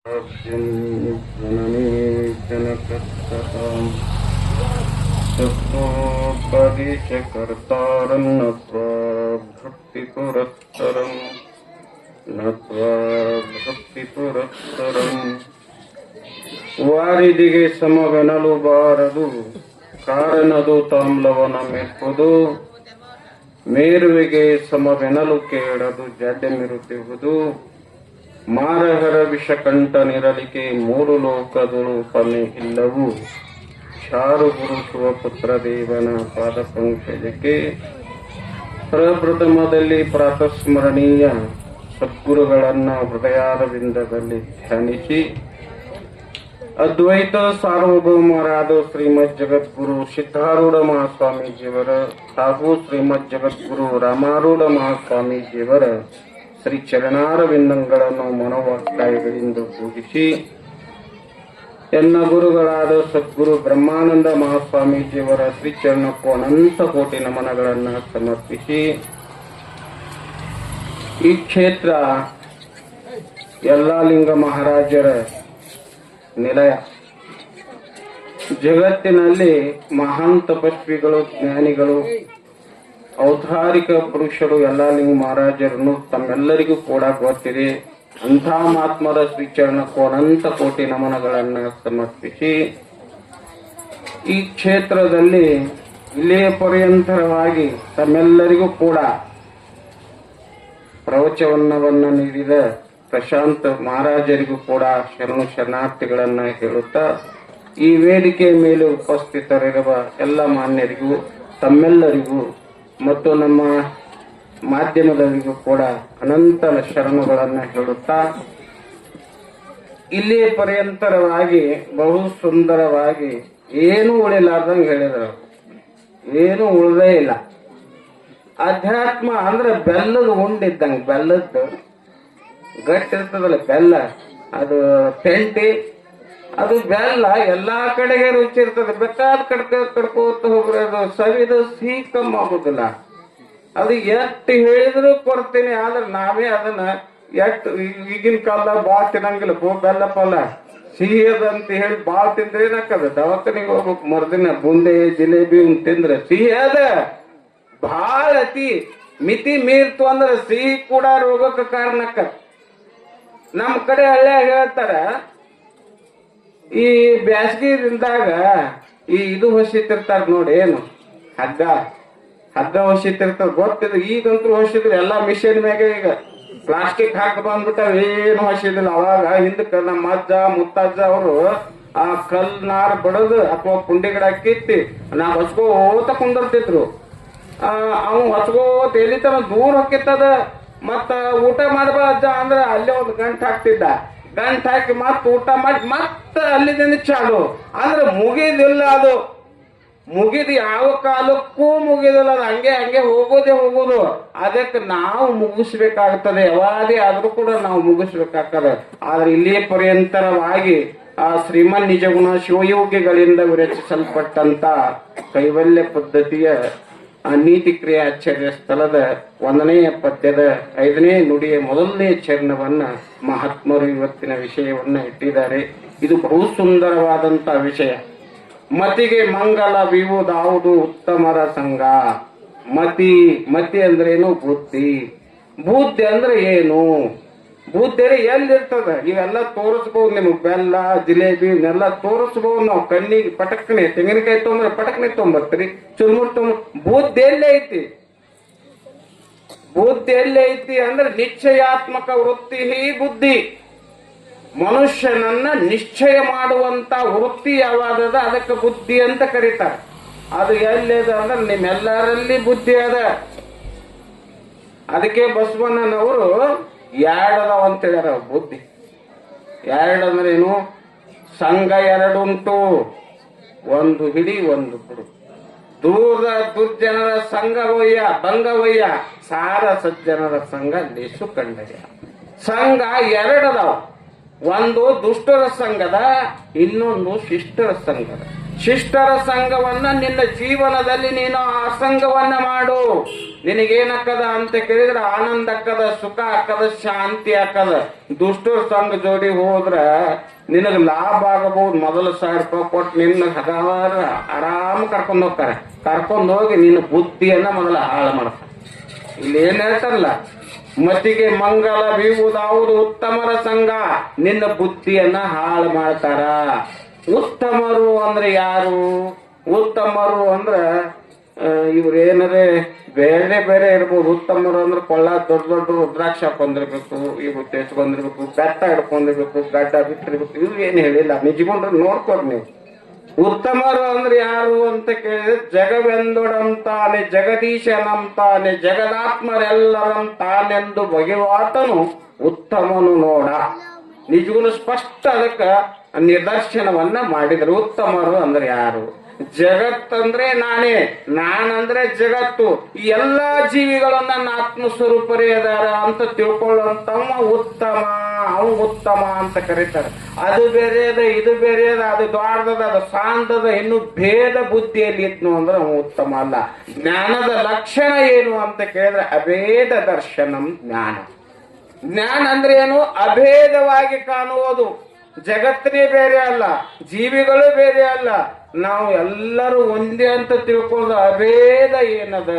जननी जनकस्तताम् तत्तोपदिश कर्तारं नत्वा भक्तिपुरस्सरम् नत्वा भक्तिपुरस्सरम् ವಾರಿದಿಗೆ ಸಮವೆನಲು ಬಾರದು ಕಾರಣದು ತಾಮ್ಲವನ ಮೆಪ್ಪುದು ಮೇರುವಿಗೆ ಸಮವೆನಲು ಕೇಳದು ಜಡ್ಡೆಮಿರುತ್ತಿರುವುದು ಮಾರಹರ ವಿಷಕಂಠನಿರಲಿಕೆ ಮೂರು ಲೋಕದಳು ಪನೆ ಇಲ್ಲವು ಚಾರು ಗುರು ಶಿವಪುತ್ರ ದೇವನ ಪಾದ ಪಂಕಜಕ್ಕೆ ಪ್ರಪ್ರಥಮದಲ್ಲಿ ಪ್ರಾತಸ್ಮರಣೀಯ ಸದ್ಗುರುಗಳನ್ನ ಹೃದಯಾರವಿಂದದಲ್ಲಿ ಧ್ಯಾನಿಸಿ ಅದ್ವೈತ ಸಾರ್ವಭೌಮರಾದ ಶ್ರೀಮದ್ ಜಗದ್ಗುರು ಸಿದ್ಧಾರೂಢ ಮಹಾಸ್ವಾಮೀಜಿಯವರ ಹಾಗೂ ಶ್ರೀಮದ್ ಜಗದ್ಗುರು ರಾಮಾರೂಢ ಮಹಾಸ್ವಾಮೀಜಿಯವರ ಶ್ರೀ ಚರಣಾರವಿಂದಗಳನ್ನು ಮನೋವಾಕ್ಕಾಯಗಳಿಂದ ಪೂಜಿಸಿ ಎನ್ನ ಗುರುಗಳಾದ ಸದ್ಗುರು ಬ್ರಹ್ಮಾನಂದ ಮಹಾಸ್ವಾಮೀಜಿಯವರ ಶ್ರೀ ಚರಣಕ್ಕೂ ಅನಂತ ಕೋಟಿ ನಮನಗಳನ್ನು ಸಮರ್ಪಿಸಿ ಈ ಕ್ಷೇತ್ರ ಯಲ್ಲಾಲಿಂಗ ಮಹಾರಾಜರ ನಿಲಯ. ಜಗತ್ತಿನಲ್ಲಿ ಮಹಾನ್ ತಪಸ್ವಿಗಳು, ಜ್ಞಾನಿಗಳು, ಔದಾರಿಕ ಪುರುಷರು ಯಲ್ಲಾಲಿಂಗ ಮಹಾರಾಜರನ್ನು ತಮ್ಮೆಲ್ಲರಿಗೂ ಕೂಡ ಗೊತ್ತಿದೆ. ಅಂಥ ಮಹಾತ್ಮರ ಶ್ರೀಚರಣಕ್ಕೂ ಅನಂತ ಕೋಟಿ ನಮನಗಳನ್ನು ಸಮರ್ಪಿಸಿ ಈ ಕ್ಷೇತ್ರದಲ್ಲಿ ಇಲ್ಲಿಯ ಪರ್ಯಂತರವಾಗಿ ತಮ್ಮೆಲ್ಲರಿಗೂ ಕೂಡ ಪ್ರವಚನವನ್ನ ನೀಡಿದ ಪ್ರಶಾಂತ್ ಮಹಾರಾಜರಿಗೂ ಕೂಡ ಶರಣು ಶರಣಾರ್ಥಿಗಳನ್ನ ಹೇಳುತ್ತಾ ಈ ವೇದಿಕೆಯ ಮೇಲೆ ಉಪಸ್ಥಿತರಿರುವ ಎಲ್ಲ ಮಾನ್ಯರಿಗೂ ತಮ್ಮೆಲ್ಲರಿಗೂ ಮತ್ತು ನಮ್ಮ ಮಾಧ್ಯಮದವರಿಗೂ ಕೂಡ ಅನಂತ ಶರಣುಗಳನ್ನ ಹೇಳುತ್ತಾ ಇಲ್ಲಿ ಪರ್ಯಂತರವಾಗಿ ಬಹು ಸುಂದರವಾಗಿ ಏನೂ ಉಳಿಲಾರ್ದಂಗೆ ಹೇಳಿದರು. ಏನು ಉಳ್ದೇ ಇಲ್ಲ. ಅಧ್ಯಾತ್ಮ ಅಂದ್ರೆ ಬೆಲ್ಲದ ಉಂಡಿದ್ದಂಗೆ, ಬೆಲ್ಲದ್ದು ಗಟ್ಟಿರ್ತದಲ್ಲ ಬೆಲ್ಲ, ಅದು ಪೆಂಟಿ, ಅದು ಬೆಲ್ಲ ಎಲ್ಲಾ ಕಡೆಗೆ ರುಚಿ ಇರ್ತದೆ. ಬೇಕಾದ ಕಡ್ಕೋತ ಹೋಗ್ರೆ ಅದು ಸವಿದು ಸಿಹಿ ಕಮ್ಮಿ ಆಗುದಿಲ್ಲ. ಅದು ಎಷ್ಟು ಹೇಳಿದ್ರು ಕೊಡ್ತೀನಿ, ಆದ್ರೆ ನಾವೇ ಅದನ್ನ ಎಷ್ಟು ಈಗಿನ ಕಾಲದಾಗ ಬಾಳ ತಿನ್ನಂಗಿಲ್ಲ. ಬೆಲ್ಲ ಪಲ್ಲ ಸಿಹಿ ಅದಂತ ಹೇಳಿ ಬಾಳ ತಿಂದ್ರೆ ಏನಾಕದ, ದವಾಖಾನಿಗೆ ಹೋಗ್ಬೇಕು ಮರ್ದಿನ ಬುಂದೆ ಜಿಲೇಬಿ ತಿಂದ್ರೆ ಸಿಹಿ ಅದ. ಬಹಳ ಅತಿ ಮಿತಿ ಮೀರ್ತು ಅಂದ್ರೆ ಸಿಹಿ ಕೂಡ ರೋಗಕ್ಕೆ ಕಾರಣಕ್ಕ. ನಮ್ ಕಡೆ ಹಳ್ಳಿಯಾಗ ಹೇಳ್ತಾರ, ಈ ಬ್ಯಾಸಗಿದಾಗ ಈ ಇದು ಹೊಸಿತಿರ್ತಾರ ನೋಡಿ, ಏನು ಹಗ್ಗ ಹೊಸಿತಿರ್ತಾರ ಗೊತ್ತಿದ್ರು. ಈಗಂತೂ ಹೊಸಿದ್ರು ಎಲ್ಲಾ ಮಿಷಿನ್ ಮ್ಯಾಗೆ. ಈಗ ಪ್ಲಾಸ್ಟಿಕ್ ಹಾಕಿ ಬಂದ್ಬಿಟ್ಟಾವ, ಏನು ಹೊಸಿದಿಲ್ಲ. ಅವಾಗ ಹಿಂದಕ್ಕೆ ನಮ್ಮ ಅಜ್ಜ ಮುತ್ತಜ್ಜ ಅವರು ಆ ಕಲ್ನಾರ ಬಡದು ಅಥವಾ ಪುಂಡಿ ಗಿಡ ಕಿತ್ತಿ ನಾ ಹೊಚ್ಕೋತ ಕುಂದಿರ್ತಿದ್ರು. ಅವ್ ಹೊಚ್ಕೋತ ಎಲ್ಲಿತನ ದೂರ ಹೊಕ್ಕಿತ್ತದ. ಮತ್ತ ಊಟ ಮಾಡ್ಬಾ ಅಜ್ಜ ಅಂದ್ರೆ ಅಲ್ಲೇ ಒಂದು ಗಂಟು ಹಾಕ್ತಿದ್ದ. ಗಂಟು ಹಾಕಿ ಮತ್ ಊಟ ಮಾಡಿ ಮತ್ತ ಅಲ್ಲಿಂದ ಚಾಲು ಅಂದ್ರೆ ಮುಗಿದಿಲ್ಲ. ಅದು ಮುಗಿದು ಯಾವ ಕಾಲಕ್ಕೂ ಮುಗಿದಿಲ್ಲ. ಅದು ಹಂಗೆ ಹೋಗೋದು. ಅದಕ್ಕೆ ನಾವು ಮುಗಿಸ್ಬೇಕಾಗ್ತದೆ. ಯಾವಾದೇ ಆದ್ರೂ ಕೂಡ ನಾವು ಮುಗಿಸ್ಬೇಕಾಗ್ತದೆ. ಆದ್ರೆ ಇಲ್ಲಿ ಪರ್ಯಂತರವಾಗಿ ಆ ಶ್ರೀಮನ್ ನಿಜಗುಣ ಶಿವಯೋಗಿಗಳಿಂದ ವಿರಚಿಸಲ್ಪಟ್ಟಂತ ಕೈವಲ್ಯ ಪದ್ಧತಿಯ ನೀತಿ ಕ್ರಿಯಾಚಾರ್ಯ ಸ್ಥಳದ 1ನೇ ಪದ್ಯದ 5ನೇ ನುಡಿಯ ಮೊದಲನೇ ಚರಣವನ್ನ ಮಹಾತ್ಮರು ಇವತ್ತಿನ ವಿಷಯವನ್ನ ಇಟ್ಟಿದ್ದಾರೆ. ಇದು ಬಹು ಸುಂದರವಾದಂತ ವಿಷಯ. ಮತಿಗೆ ಮಂಗಲವಿವುದಾವುದು ಉತ್ತಮರ ಸಂಘ. ಮತಿ ಅಂದ್ರೇನು? ಬುದ್ಧಿ ಅಂದ್ರೆ ಏನು? ಬುದ್ಧಿ ಎಲ್ಲಿರ್ತದ? ಇವೆಲ್ಲ ತೋರಿಸ್ಬಹುದು ನಿಮಗ್. ಬೆಲ್ಲ ಜಿಲೇಬಿ ಇವನ್ನೆಲ್ಲ ತೋರಿಸ್ಬಹುದು ನಾವು ಕಣ್ಣಿಗೆ. ಪಟಕ್ನೆ ತೆಂಗಿನಕಾಯಿ ತೊಗೊಂಡ್ರೆ ಪಟಕ್ನೆ ತೊಗೊಂಬರ್ತೀರಿ, ಚುರುಮುರು ತೊಗೊಂಡ್. ಬುದ್ಧಿ ಎಲ್ಲೇ ಐತಿ ಅಂದ್ರೆ ನಿಶ್ಚಯಾತ್ಮಕ ವೃತ್ತಿ ಬುದ್ಧಿ. ಮನುಷ್ಯನನ್ನ ನಿಶ್ಚಯ ಮಾಡುವಂತ ವೃತ್ತಿ ಯಾವಾದದ ಅದಕ್ಕೆ ಬುದ್ಧಿ ಅಂತ ಕರೀತಾರೆ. ಅದು ಎಲ್ಲಿದೆ ಅಂದ್ರೆ ನಿಮ್ಮೆಲ್ಲರಲ್ಲಿ ಬುದ್ಧಿ ಅದ. ಅದಕ್ಕೆ ಬಸವಣ್ಣನವರು ಎರಡದಾವ ಅಂತ ಹೇಳ್ಯಾರ. ಬುದ್ಧಿ ಎರಡಂದ್ರೆ ಏನು? ಸಂಘ ಎರಡುಂಟು, ಒಂದು ಹಿಡಿ ಒಂದು ಬಿಡು. ದೂರದ ದುರ್ಜನರ ಸಂಘ ಭಂಗ ಸಾರ ಸಜ್ಜನರ ಸಂಘ ಲೇಸು ಕಂಡಯ್ಯ. ಸಂಘ ಎರಡದಾವ. ಒಂದು ದುಷ್ಟರ ಸಂಘದ, ಇನ್ನೊಂದು ಶಿಷ್ಟರ ಸಂಘದ. ಶಿಷ್ಟರ ಸಂಘವನ್ನ ನಿನ್ನ ಜೀವನದಲ್ಲಿ ನೀನು ಅಸಂಗವನ್ನ ಮಾಡು. ನಿನಗೇನಕ್ಕದ ಅಂತ ಕೇಳಿದ್ರೆ ಆನಂದ ಅಕ್ಕದ, ಸುಖ ಅಕ್ಕದ, ಶಾಂತಿ ಅಕ್ಕದ. ದುಷ್ಟರ ಸಂಘ ಜೋಡಿ ಹೋದ್ರ ನಿನಗ ಲಾಭ ಆಗಬಹುದು. ಮೊದಲು 1,000 ರೂಪಾಯಿ ಕೊಟ್ಟು ನಿನ್ನ ಹಗವಾರ ಆರಾಮ್ ಕರ್ಕೊಂಡು ಹೋಗ್ತಾರೆ. ಕರ್ಕೊಂಡು ಹೋಗಿ ನಿನ್ನ ಬುದ್ಧಿಯನ್ನ ಮೊದಲ ಹಾಳು ಮಾಡ್ತಾರೆ. ಇಲ್ಲಿ ಏನ್ ಹೇಳ್ತಾರಲ್ಲ, ಮತಿಗೆ ಮಂಗಲ ಬೀವುದಾವುದು ಉತ್ತಮರ ಸಂಘ. ನಿನ್ನ ಬುದ್ಧಿಯನ್ನ ಹಾಳು ಮಾಡ್ತಾರ. ಉತ್ತಮರು ಅಂದ್ರೆ ಯಾರು? ಉತ್ತಮರು ಅಂದ್ರ ಇವ್ರೇನರೇ ಬೇರೆ ಬೇರೆ ಇರ್ಬೋದು. ಉತ್ತಮರು ಅಂದ್ರೆ ಕೊಳ್ಳ ದೊಡ್ಡ ದೊಡ್ಡ ರುದ್ರಾಕ್ಷ ಹಾಕೊಂಡಿರ್ಬೇಕು, ಇವು ತೆಚ್ಕೊಂಡಿರ್ಬೇಕು, ಬೆಟ್ಟ ಹಿಡ್ಕೊಂಡಿರ್ಬೇಕು, ಗಡ್ಡ ಬಿಟ್ಟಿರ್ಬೇಕು. ಇವು ಏನ್ ಹೇಳಿಲ್ಲ, ನಿಜಗೊಂಡ್ರೆ ನೋಡ್ಕೊಡ್ ನೀವು. ಉತ್ತಮರು ಅಂದ್ರೆ ಯಾರು ಅಂತ ಕೇಳಿದ್ರೆ ಜಗವೆಂದೊಡಂತಾನೆ, ಜಗದೀಶನಂತಾನೆ, ಜಗದಾತ್ಮರೆಲ್ಲರಂತಾನೆಂದು ಬಗೆವಾತನು ಉತ್ತಮನು ನೋಡ. ನಿಜಗುನು ಸ್ಪಷ್ಟ ಅದಕ್ಕ ನಿದರ್ಶನವನ್ನ ಮಾಡಿದ್ರು. ಉತ್ತಮರು ಅಂದ್ರೆ ಯಾರು? ಜಗತ್ತಂದ್ರೆ ನಾನೇ, ನಾನಂದ್ರೆ ಜಗತ್ತು. ಈ ಎಲ್ಲಾ ಜೀವಿಗಳು ನನ್ನ ಆತ್ಮಸ್ವರೂಪರೇ ಅದಾರ ಅಂತ ತಿಳ್ಕೊಳ್ಳುವಂತವ ಉತ್ತಮ. ಅವು ಉತ್ತಮ ಅಂತ ಕರೀತಾರೆ. ಅದು ಬೇರೆ ಅದ, ಇದು ಬೇರೆ ಅದ, ಅದು ದೊಡ್ಡದ, ಅದು ಸಾಂದದ, ಇನ್ನು ಭೇದ ಬುದ್ಧಿಯಲ್ಲಿ ಇದ್ನು ಅಂದ್ರೆ ಅವ ಉತ್ತಮ ಅಲ್ಲ. ಜ್ಞಾನದ ಲಕ್ಷಣ ಏನು ಅಂತ ಕೇಳಿದ್ರೆ ಅಭೇದ ದರ್ಶನಂ ಜ್ಞಾನ. ಜ್ಞಾನ ಅಂದ್ರೆ ಏನು? ಅಭೇದವಾಗಿ ಕಾಣುವುದು. ಜಗತ್ತೇ ಬೇರೆ ಅಲ್ಲ, ಜೀವಿಗಳು ಬೇರೆ ಅಲ್ಲ, ನಾವು ಎಲ್ಲರೂ ಒಂದೇ ಅಂತ ತಿಳ್ಕೊಳ್ಳೋದು. ಅಭೇದ ಏನದ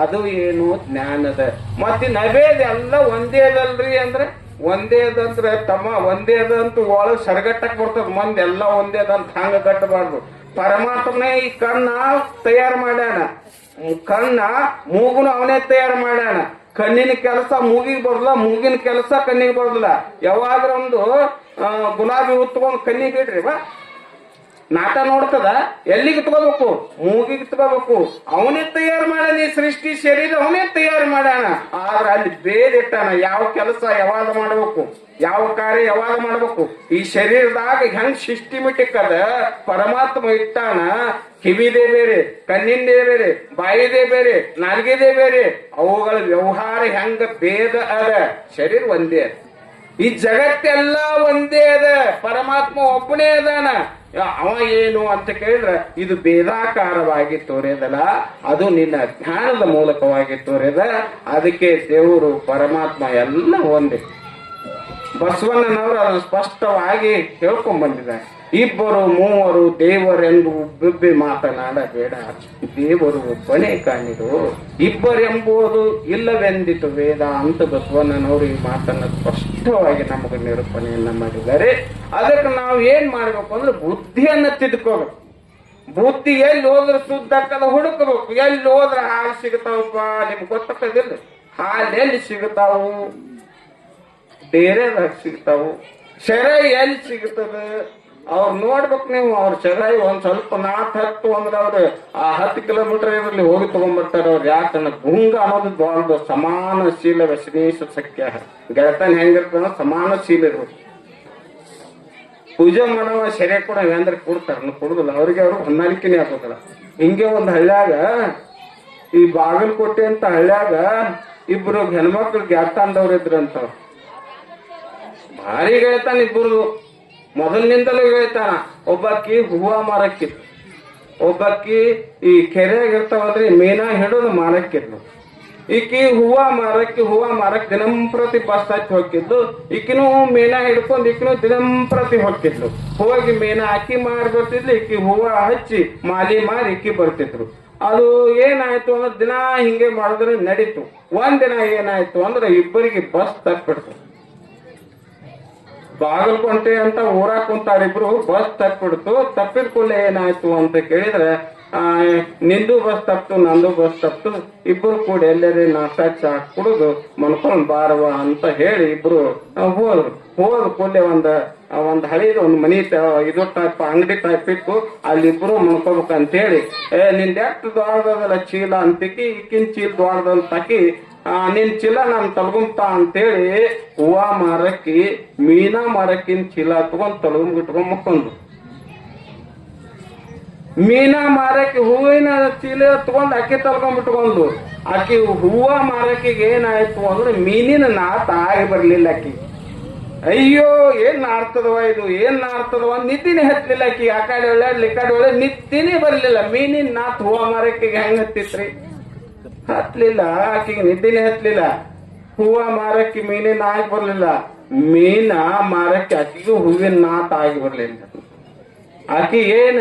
ಅದು ಏನು? ಜ್ಞಾನದ. ಮತ್ತಿನ್ ಅಭೇದ ಎಲ್ಲ ಒಂದೇ ಅದಲ್ರಿ ಅಂದ್ರೆ ಒಂದೇ ಅದಂದ್ರೆ ತಮ್ಮ ಒಂದೇ ಅದಂತ ಒಳಗ್ ಸರಗಟ್ಟಕ್ ಬರ್ತದ. ಮಂದಿ ಎಲ್ಲ ಒಂದೇ ಅದಂತ ಹಂಗ ಕಟ್ಟಬಾರ್ದು. ಪರಮಾತ್ಮನೇ ಈ ಕಣ್ಣ ತಯಾರು ಮಾಡ್ಯಾನ, ಕಣ್ಣ ಮೂಗುನು ಅವನೇ ತಯಾರು ಮಾಡ್ಯಾನ. ಕಣ್ಣಿನ ಕೆಲಸ ಮೂಗಿಗೆ ಬರೋದಿಲ್ಲ, ಮೂಗಿನ ಕೆಲಸ ಕಣ್ಣಿಗೆ ಬರೋದಿಲ್ಲ. ಯಾವಾಗ್ರ ಒಂದು ಗುಲಾಬಿ ಉತ್ಕೊಂಡು ಕಣ್ಣಿಗೆ ಬಿಡ್ರಿ ಬಾ, ನಾಟ ನೋಡ್ತದ. ಎಲ್ಲಿಗೆ ಇಟ್ಕೋಬೇಕು? ಮೂಗಿಗೆ ಇಟ್ಕೋಬೇಕು. ಅವನೇ ತಯಾರು ಮಾಡ್ಯಾನ ಈ ಸೃಷ್ಟಿ ಶರೀರ, ಅವನೇ ತಯಾರು ಮಾಡ್ಯಾನ. ಆದ್ರ ಅಲ್ಲಿ ಬೇರೆ ಇಟ್ಟಾನ. ಯಾವ ಕೆಲಸ ಯಾವಾಗ ಮಾಡಬೇಕು, ಯಾವ ಕಾರ್ಯ ಯಾವಾಗ ಮಾಡಬೇಕು. ಈ ಶರೀರದಾಗ ಹೆಂಗ್ ಸಿಸ್ಟಮೆಟಿಕ್ ಅದ ಪರಮಾತ್ಮ ಇಟ್ಟಾನ. ಕಿವಿದೇ ಬೇರೆ, ಕಣ್ಣಿಂದೇ ಬೇರೆ, ಬಾಯಿದೇ ಬೇರೆ, ನಾಲ್ಗೆದೇ ಬೇರೆ. ಅವುಗಳ ವ್ಯವಹಾರ ಹೆಂಗ ಭೇದ ಅದ. ಶರೀರ ಒಂದೇ ಅದ. ಈ ಜಗತ್ತೆಲ್ಲ ಒಂದೇ ಅದ. ಪರಮಾತ್ಮ ಒಬ್ಬನೇ ಅದಾನ. ಅವ ಏನು ಅಂತ ಕೇಳಿದ್ರೆ ಇದು ಭೇದಾಕಾರವಾಗಿ ತೋರಿದಲ್ಲ, ಅದು ನಿನ್ನ ಜ್ಞಾನದ ಮೂಲಕವಾಗಿ ತೋರಿದ. ಅದಕ್ಕೆ ದೇವರು ಪರಮಾತ್ಮ ಎಲ್ಲ ಒಂದೇ. ಬಸವಣ್ಣನವರು ಅದನ್ನು ಸ್ಪಷ್ಟವಾಗಿ ಹೇಳ್ಕೊಂಡ್ ಬಂದಿದ್ದಾರೆ. ಇಬ್ಬರು ಮೂವರು ದೇವರೆಂದು ಬಿಬ್ಬಿ ಮಾತನಾಡಬೇಡ, ದೇವರು ಒಬ್ಬನೇ ಕಾಣಿರು. ಇಬ್ಬರೆಂಬುದು ಇಲ್ಲವೆಂದಿತು ವೇದ ಅಂತ ಬಸವಣ್ಣನವರು ಈ ಮಾತನ್ನ ಸ್ಪಷ್ಟವಾಗಿ ನಮಗೆ ನಿರೂಪಣೆಯನ್ನ ಮಾಡಿದ್ದಾರೆ. ಅದಕ್ಕೆ ನಾವು ಏನ್ ಮಾಡ್ಬೇಕು ಅಂದ್ರೆ ಬುದ್ಧಿಯನ್ನ ತಿದ್ಕೋಬೇಕು. ಬುದ್ಧಿ ಎಲ್ಲಿ ಹೋದ್ರೆ ಶುದ್ಧಕ್ಕದ ಹುಡುಕಬೇಕು. ಎಲ್ಲಿ ಹೋದ್ರೆ ಹಾಲು ಸಿಗ್ತಾವಪ್ಪ, ನಿಮ್ಗೆ ಗೊತ್ತಾಗೋದಿಲ್ಲ. ಹಾಲು ಎಲ್ಲಿ ಸಿಗ್ತಾವು? ಡೇರೆದಾಗ ಸಿಗ್ತಾವು. ಶೆರೈ ಎಲ್ಲಿ ಸಿಗ್ತದೆ? ಅವ್ರು ನೋಡ್ಬೇಕು ನೀವು. ಅವ್ರ ಶೆರೈ ಒಂದ್ ಸ್ವಲ್ಪ ನಾಟ್ ಹತ್ತು ಅಂದ್ರೆ ಅವ್ರು ಆ 10 ಕಿಲೋಮೀಟರ್ ಇದ್ರಲ್ಲಿ ಹೋಗಿ ತಗೊಂಡ್ಬರ್ತಾರೆ. ಅವ್ರು ಯಾಕಂದ್ರೆ ಗುಂಗ ಅನ್ನೋದು ದೊಡ್ಡ ಸಮಾನಶೀಲ ವ್ಯಸನೇಶ ಸಖ್ಯ. ಗೆಳತನ ಹೆಂಗಿರ್ತದ? ಸಮಾನಶೀಲ ಇರ್ಬೇಕು. ಪೂಜೆ ಮಾಡವ ಶೆರೆ ಕೂಡ ಅಂದ್ರೆ ಕೊಡ್ತಾರ, ಕೊಡುದಿಲ್ಲ. ಅವ್ರಿಗೆ ಅವ್ರು ಹೊಂದಾಣಿಕೆನೇ ಹಾಕೋದಿಲ್ಲ. ಹಿಂಗೆ ಒಂದ್ ಹಳ್ಳ್ಯಾಗ, ಈ ಬಾಗಲಕೋಟೆ ಅಂತ ಹಳ್ಳ್ಯಾಗ ಇಬ್ರು ಹೆಣ್ಮಕ್ಳು ಗೆಳತಾಂದವ್ರು ಇದ್ರಂತ. ಭಾರಿ ಗೆಳತಾನ ಇಬ್ಬರು, ಮೊದಲಿನಿಂದಲೂ ಹೇಳ್ತಾನ. ಒಬ್ಬಾಕಿ ಹೂವ ಮಾರಕ್ಕಿತ್ತು, ಒಬ್ಬಾಕಿ ಈ ಕೆರೆಯಾಗಿರ್ತಾವಲ್ರಿ ಮೀನಾ ಹಿಡಿದು ಮಾರಕ್ಕಿದ್ಲು. ಈಕಿ ಹೂವ ಮಾರಕ್ ದಿನಂಪ್ರತಿ ಬಸ್ ಹಚ್ಚಿ ಹೋಗಿದ್ಲು. ಈಕಿನೂ ಮೀನಾ ಹಿಡ್ಕೊಂಡು ಈಕಿನೂ ದಿನಂಪ್ರತಿ ಹೋಗಿದ್ಲು. ಹೋಗಿ ಮೀನಾ ಅಕ್ಕಿ ಮಾರಿ ಬರ್ತಿದ್ಲು, ಈಕಿ ಹೂವ ಹಚ್ಚಿ ಮಾಲಿ ಮಾರಿ ಇಕ್ಕಿ ಬರ್ತಿದ್ರು. ಅದು ಏನಾಯ್ತು ಅಂದ್ರೆ ದಿನ ಹಿಂಗೆ ಮಾಡಿದ್ರೆ ನಡೀತು. ಒಂದಿನ ಏನಾಯ್ತು ಅಂದ್ರೆ ಇಬ್ಬರಿಗೆ ಬಸ್ ತಪ್ಪಿಡ್ತು. ಬಾಗಲಕೋಟೆ ಅಂತ ಊರಾಗ ಕುಂತಾರಿಬ್ರು, ಬಸ್ ತಪ್ಪಿಡ್ತು. ತಪ್ಪಿದ ಕೂಡಲೇ ಏನಾಯ್ತು ಅಂತ ಕೇಳಿದ್ರೆ ನಿಂದು ಬಸ್ ತಪ್ತು, ನಂದು ಬಸ್ ತಪ್ತು. ಇಬ್ರು ಕೂಡ ಎಲ್ಲರೇ ನಾಷ್ಟ ಚಾ ಕುಡಿದು ಮನ್ಕೊಂಡ್ ಬಾರವ ಅಂತ ಹೇಳಿ ಇಬ್ರು ಹೋದ್ರು. ಹೋದ ಕೂಡಲೇ ಒಂದ್ ಹಳಿದ ಒಂದ್ ಮನಿ ಇದು ಟೈಪ್ ಅಂಗಡಿ ಟೈಪ್ ಇತ್ತು. ಅಲ್ಲಿ ಇಬ್ರು ಮನ್ಕೋಬೇಕಂತ ಹೇಳಿ ನಿಂದ ಎಷ್ಟು ದೊಡ್ಡದಲ್ಲ ಚೀಲ ಅಂತಿಕ್ಕಿ, ಈಕಿನ ಚೀಲ ದೊಡ್ಡದಂತಾಕಿ ನಿನ್ ಚೀಲ ನಾನ್ ತಲ್ಗುಂತ ಅಂತೇಳಿ ಹೂವ ಮಾರಕ್ಕಿ ಮೀನಾ ಮಾರಕ್ಕಿನ ಚೀಲ ತಗೊಂಡ್ ತಲ್ಗುಂಬಿಟ್ಕೊಂಡ್ ಮಕ್ಕೊಂದು. ಮೀನಾ ಮಾರಕ್ಕೆ ಹೂವಿನ ಚೀಲ ತಗೊಂಡ್ ಅಕ್ಕಿ ತಲ್ಕೊಂಡ್ಬಿಟ್ಕೊಂಡು, ಆಕಿ ಹೂವ ಮಾರಕ್ಕಿಗೆ ಏನಾಯ್ತು ಅಂದ್ರೆ ಮೀನಿನ ನಾತ ಆಗಿ ಬರ್ಲಿಲ್ಲ. ಆಕಿ ಅಯ್ಯೋ ಏನ್ ನಾಡ್ತದವ ಇದು ಏನ್ ನಾಡ್ತದವ ನಿದ್ದಿನೇ ಹತ್ಲಿಲ್ಲ ಆಕಿ ಆ ಕಡೆ ಒಳ್ಳೆ ಈ ಕಡೆ ಒಳ್ಳೆ ನಿದ್ದಿನೇ ಬರ್ಲಿಲ್ಲ ಮೀನಿನ ನಾತ್ ಹೂವ ಮಾರಕ್ಕಿಗೆ ಹೆಂಗ್ ಹತ್ತಿತ್ರಿ ಹತ್ಲಿಲ್ಲ ಆಕಿಗೆ ನಿದ್ದಿನೇ ಹತ್ಲಿಲ್ಲ ಹೂವ ಮಾರಕ್ಕೆ ಮೀನಿನ ಆಗಿ ಬರ್ಲಿಲ್ಲ ಮೀನ ಮಾರಕ್ಕೆ ಆಕಿಗೂ ಹೂವಿನ ನಾತ್ ಆಗಿ ಬರ್ಲಿಲ್ಲ ಆಕಿ ಏನ್